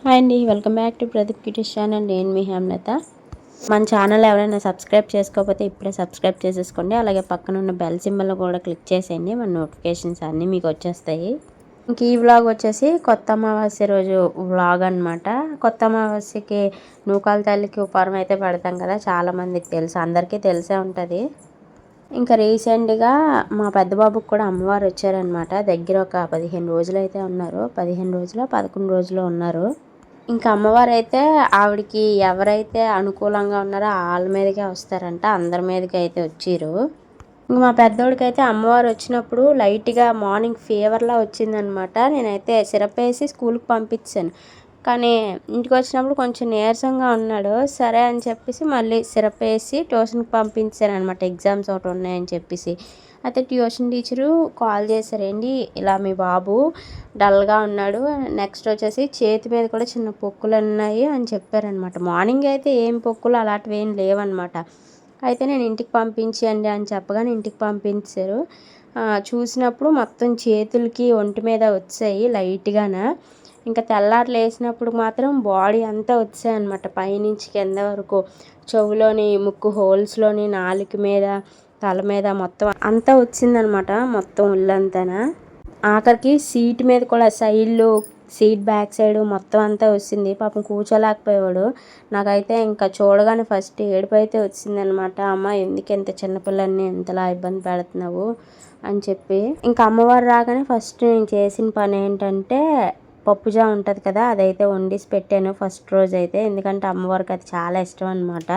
Hi అండి, welcome back to Pradeep kitties channel. నేను మీ హేమలత. మన ఛానల్ ఎవరైనా సబ్స్క్రైబ్ చేసుకోకపోతే ఇప్పుడే సబ్స్క్రైబ్ చేసేసుకోండి. అలాగే పక్కన ఉన్న బెల్ సింబల్ కూడా క్లిక్ చేసేయండి. మన నోటిఫికేషన్స్ అన్నీ మీకు వచ్చేస్తాయి. ఇంక ఈ వ్లాగ్ వచ్చేసి కొత్త అమావాస్య రోజు వ్లాగ్ అనమాట. కొత్త అమావాస్యకి నూకాల తల్లికి ఉపహారం అయితే పెడతాం కదా, చాలామందికి తెలుసు, అందరికీ తెలిసే ఉంటుంది. ఇంకా రీసెంట్గా మా పెద్ద బాబుకి కూడా అమ్మవారు వచ్చారనమాట. దగ్గర ఒక 15 రోజులు అయితే ఉన్నారు. 15 రోజులు 11 రోజులు ఉన్నారు. ఇంకా అమ్మవారు అయితే ఆవిడకి ఎవరైతే అనుకూలంగా ఉన్నారో వాళ్ళ మీదకే వస్తారంట, అందరి మీదకి అయితే వచ్చిర్రు. ఇంక మా పెద్దోడికి అయితే అమ్మవారు వచ్చినప్పుడు లైట్గా మార్నింగ్ ఫీవర్లా వచ్చిందనమాట. నేనైతే సిరప్ వేసి స్కూల్కి పంపించాను, కానీ ఇంటికి వచ్చినప్పుడు కొంచెం నీరసంగా ఉన్నాడు. సరే అని చెప్పేసి మళ్ళీ సిరప్ వేసి ట్యూషన్కి పంపించాను అనమాట, ఎగ్జామ్స్ ఒకటి ఉన్నాయని చెప్పేసి. అయితే ట్యూషన్ టీచరు కాల్ చేశారండి, ఇలా మీ బాబు డల్గా ఉన్నాడు, నెక్స్ట్ వచ్చేసి చేతి మీద కూడా చిన్న పొక్కులు ఉన్నాయి అని చెప్పారనమాట. మార్నింగ్ అయితే ఏం పొక్కులు అలాంటివి ఏం లేవన్నమాట. అయితే నేను ఇంటికి పంపించండి అని చెప్పగానే ఇంటికి పంపించారు. చూసినప్పుడు మొత్తం చేతులకి ఒంటి మీద వచ్చాయి లైట్గాన. ఇంకా తెల్లారు లేసినప్పుడు మాత్రం బాడీ అంతా వచ్చాయి అనమాట, పైనుంచి కింద వరకు. చెవులోని, ముక్కు హోల్స్లోని, నాలుక మీద, తల మీద మొత్తం అంతా వచ్చిందనమాట, మొత్తం ఒళ్ళంతానా. ఆఖరికి సీట్ మీద కూడా సైడ్లో, సీట్ బ్యాక్ సైడ్ మొత్తం అంతా వచ్చింది. పాపం కూర్చోలేకపోయాడు. నాకైతే ఇంకా చూడగానే ఫస్ట్ ఏడుపు అయితే వచ్చిందనమాట. అమ్మ ఎందుకు ఇంత చిన్నపిల్లల్ని ఎంతలా ఇబ్బంది పెడుతున్నావు అని చెప్పి. ఇంకా అమ్మవారు రాగానే ఫస్ట్ నేను చేసిన పని ఏంటంటే పప్పుజా ఉంటుంది కదా, అదైతే వండిసి పెట్టాను ఫస్ట్ రోజు అయితే. ఎందుకంటే అమ్మవారికి అది చాలా ఇష్టం అనమాట.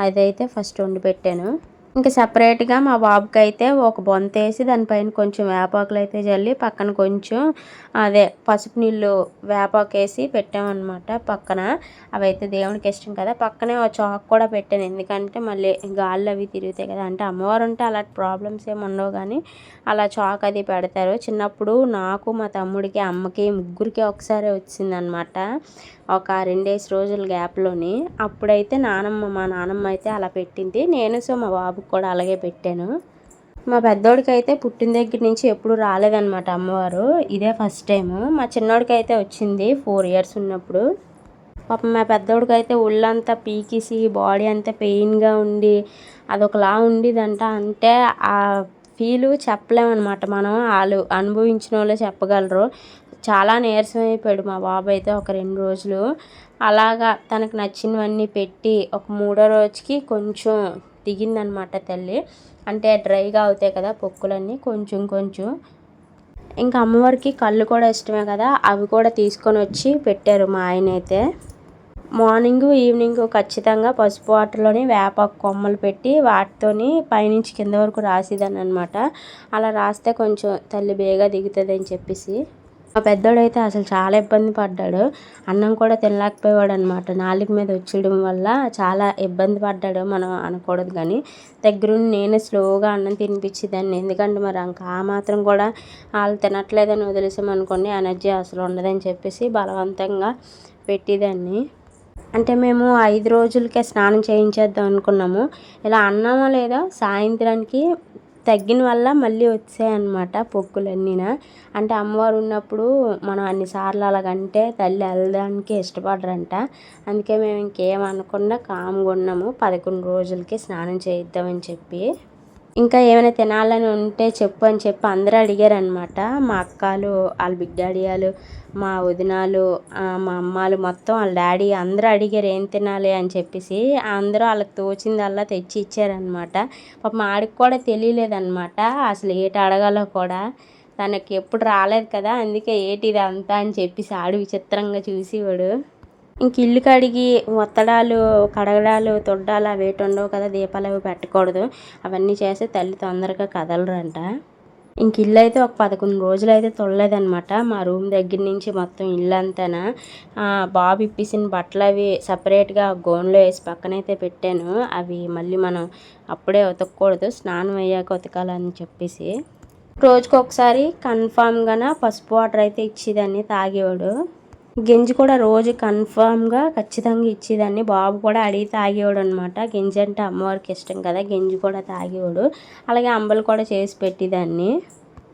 అదైతే ఫస్ట్ వండి పెట్టాను. ఇంకా సపరేట్గా మా బాబుకి అయితే ఒక బొంత వేసి దానిపైన కొంచెం వేపాకులు అయితే చల్లి పక్కన కొంచెం అదే పసుపు నీళ్ళు వేపాకు వేసి పెట్టామన్నమాట పక్కన. అవైతే దేవునికి ఇష్టం కదా. పక్కనే ఒక చాక్ కూడా పెట్టాను, ఎందుకంటే మళ్ళీ గాళ్ళు అవి తిరుగుతాయి కదా. అంటే అమ్మవారు ఉంటే అలాంటి ప్రాబ్లమ్స్ ఏమి ఉండవు, కానీ అలా చాక్ అది పెడతారు. చిన్నప్పుడు నాకు, మా తమ్ముడికి, అమ్మకి, ముగ్గురికి ఒకసారి వచ్చిందనమాట, ఒక 2 రోజుల గ్యాప్లోని. అప్పుడైతే మా నానమ్మ అయితే అలా పెట్టింది. నేను మా బాబుకి కూడా అలాగే పెట్టాను. మా పెద్దోడికి అయితే పుట్టిన దగ్గర నుంచి ఎప్పుడు రాలేదన్నమాట అమ్మవారు, ఇదే ఫస్ట్ టైము. మా చిన్నోడికి అయితే వచ్చింది 4 years ఉన్నప్పుడు. పాపం మా పెద్దోడికి అయితే ఒళ్ళంతా పీకిసి బాడీ అంతా పెయిన్గా ఉండి అదొకలా ఉండేదంట. అంటే ఆ ఫీలు చెప్పలేమన్నమాట, మనం వాళ్ళు అనుభవించిన వాళ్ళే చెప్పగలరు. చాలా నీరసం అయిపోయాడు మా బాబు అయితే ఒక 2 రోజులు. అలాగా తనకు నచ్చినవన్నీ పెట్టి ఒక 3వ రోజుకి కొంచెం దిగిందనమాట తల్లి. అంటే డ్రైగా అవుతాయి కదా పొక్కులన్నీ, కొంచెం కొంచెం. ఇంకా అమ్మవారికి కళ్ళు కూడా ఇష్టమే కదా, అవి కూడా తీసుకొని వచ్చి పెట్టారు మా ఆయన అయితే. మార్నింగ్ ఈవినింగ్ ఖచ్చితంగా పసుపు వాటర్లోని వేపాకు కొమ్మలు పెట్టి వాటితోని పైనుంచి కింద వరకు రాసేదాన్ని అనమాట. అలా రాస్తే కొంచెం తల్లి బేగా దిగుతుంది అని చెప్పేసి. మా పెద్దోడైతే అసలు చాలా ఇబ్బంది పడ్డాడు. అన్నం కూడా తినలేకపోయాడు అనమాట, నాలుగు మీద వచ్చేయడం వల్ల చాలా ఇబ్బంది పడ్డాడు. మనం అనకూడదు, కానీ దగ్గరుండి నేనే స్లోగా అన్నం తినిపించేదాన్ని. ఎందుకంటే మరి ఇంకా ఆ మాత్రం కూడా వాళ్ళు తినట్లేదని వదిలేసామనుకోండి ఎనర్జీ అసలు ఉండదని చెప్పేసి బలవంతంగా పెట్టేదాన్ని. అంటే మేము 5 రోజులకే స్నానం చేయించేద్దాం అనుకున్నాము. ఇలా అన్నామో లేదో సాయంత్రానికి తగ్గిన వల్ల మళ్ళీ వచ్చాయన్నమాట పొక్కులన్నీన. అంటే అమ్మవారు ఉన్నప్పుడు మనం అన్నిసార్లు అలాగంటే తల్లి వెళ్ళడానికి ఇష్టపడరంట. అందుకే మేము ఇంకేం అనకుండా కామ్గా ఉన్నాము. 11 రోజులకి స్నానం చేయిద్దామని చెప్పి. ఇంకా ఏమైనా తినాలని ఉంటే చెప్పు అని చెప్పి అందరూ అడిగారనమాట. మా అక్కలు, వాళ్ళ బిగ్ డాడీ వాళ్ళు, మా వదినాలు, మా అమ్మాలు, మొత్తం వాళ్ళ డాడీ అందరూ అడిగారు ఏం తినాలి అని చెప్పేసి. అందరూ వాళ్ళకి తోచిందల్లా తెచ్చి ఇచ్చారనమాట. పాపం ఆడికి కూడా తెలియలేదన్నమాట అసలు ఏటి అడగాలో కూడా. తనకి ఎప్పుడు రాలేదు కదా, అందుకే ఏటి ఇదంతా అని చెప్పేసి ఆడు విచిత్రంగా చూసేవాడు. ఇంక ఇల్లు కడిగి ఒత్తడాలు, కడగడాలు, తొడ్డాలు అవి ఏటి ఉండవు కదా, దీపాలు అవి పెట్టకూడదు. అవన్నీ చేస్తే తల్లి తొందరగా కదలరంట. ఇంక ఇల్లు అయితే ఒక 11 రోజులు అయితే తొడలేదనమాట. మా రూమ్ దగ్గర నుంచి మొత్తం ఇల్లు అంతానా. బాబు ఇప్పేసిన బట్టలు అవి సపరేట్గా గోన్లో వేసి పక్కనైతే పెట్టాను. అవి మళ్ళీ మనం అప్పుడే ఉతకకూడదు, స్నానం అయ్యాక ఉతకాలని చెప్పేసి. రోజుకి ఒకసారి కన్ఫామ్గా పసుపు వాటర్ అయితే ఇచ్చేదాన్ని, తాగేవాడు. గంజి కూడా రోజు కన్ఫామ్గా ఖచ్చితంగా ఇచ్చేదాన్ని. బాబు కూడా అడిగి తాగేవాడు అనమాట. గంజి అంటే అమ్మవారికి ఇష్టం కదా, గంజి కూడా తాగేవాడు. అలాగే అంబలు కూడా చేసి పెట్టేదాన్ని.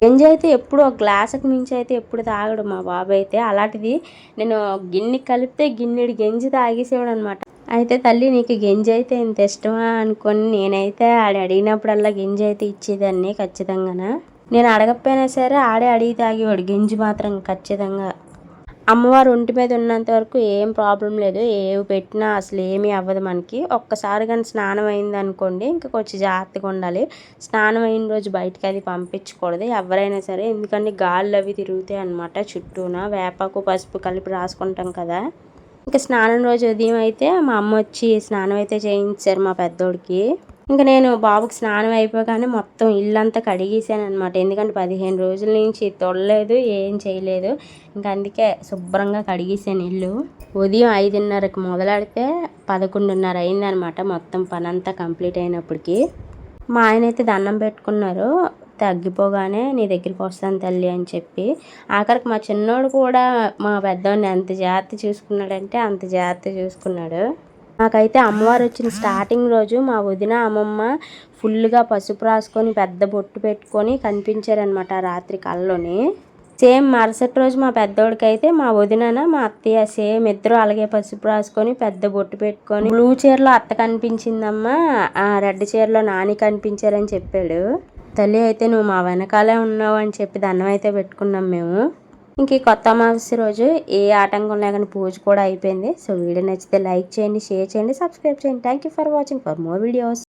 గంజి అయితే ఎప్పుడు ఒక గ్లాసుకు మించి అయితే ఎప్పుడు తాగడు మా బాబు అయితే. అలాంటిది నేను గిన్నె కలిపితే గిన్నెడు గంజి తాగేసేవాడు అనమాట. అయితే తల్లి నీకు గంజి అయితే ఇంత ఇష్టమా అనుకొని నేనైతే అడిగినప్పుడల్లా గంజి అయితే ఇచ్చేదాన్ని ఖచ్చితంగా. నేను అడగకపోయినా సరే ఆడే అడిగి తాగేవాడు గంజి మాత్రం ఖచ్చితంగా. అమ్మవారు ఒంటి మీద ఉన్నంత వరకు ఏం ప్రాబ్లం లేదు, ఏవి పెట్టినా అసలు ఏమీ అవ్వదు మనకి. ఒక్కసారి కానీ స్నానం అయింది అనుకోండి ఇంకా కొంచెం జాగ్రత్తగా ఉండాలి. స్నానం అయిన రోజు బయటకు అది పంపించకూడదు ఎవరైనా సరే, ఎందుకంటే గాళ్ళు అవి తిరుగుతాయి అనమాట చుట్టూన. వేపాకు పసుపు కలిపి రాసుకుంటాం కదా. ఇంకా స్నానం రోజు ఉదయం అయితే మా అమ్మ వచ్చి స్నానం అయితే చేయించారు మా పెద్దోడికి. ఇంకా నేను బాబుకి స్నానం అయిపోగానే మొత్తం ఇల్లంతా కడిగేసాను అనమాట. ఎందుకంటే 15 రోజుల నుంచి తొడలేదు, ఏం చేయలేదు. ఇంకా అందుకే శుభ్రంగా కడిగేసాను ఇల్లు. ఉదయం 5:30కి మొదలెడితే 11:30 అయిందనమాట మొత్తం పని అంతా కంప్లీట్ అయినప్పటికీ. మా ఆయన అయితే దండం పెట్టుకున్నారు తగ్గిపోగానే నీ దగ్గరికి వస్తాను తల్లి అని చెప్పి. ఆఖరికి మా చిన్నోడు కూడా మా పెద్దోడిని ఎంత జాగ్రత్త చూసుకున్నాడంటే అంత జాగ్రత్త చూసుకున్నాడు. నాకైతే అమ్మవారు వచ్చిన స్టార్టింగ్ రోజు మా వదిన అమ్మమ్మ ఫుల్గా పసుపు రాసుకొని పెద్ద బొట్టు పెట్టుకొని కనిపించారనమాట రాత్రి కల్లోని. సేమ్ మరుసటి రోజు మా పెద్దోడికి అయితే మా వదిన మా అత్తయ్య సేమ్ ఇద్దరు అలాగే పసుపు రాసుకొని పెద్ద బొట్టు పెట్టుకొని బ్లూ చీరలో అత్త కనిపించిందమ్మా, ఆ రెడ్ చీరలో నాని కనిపించారని చెప్పాడు. తల్లి అయితే నువ్వు మా వెనకాలే ఉన్నావు అని చెప్పి దండం అయితే పెట్టుకున్నాం మేము. ఇంక ఈ కొత్త అమావాస్య రోజు ఏ ఆటంకం లేకుండా పూజ కూడా అయిపోయింది. సో వీడియో నచ్చితే లైక్ చేయండి, షేర్ చేయండి, సబ్స్క్రైబ్ చేయండి. Thank you for watching for more videos.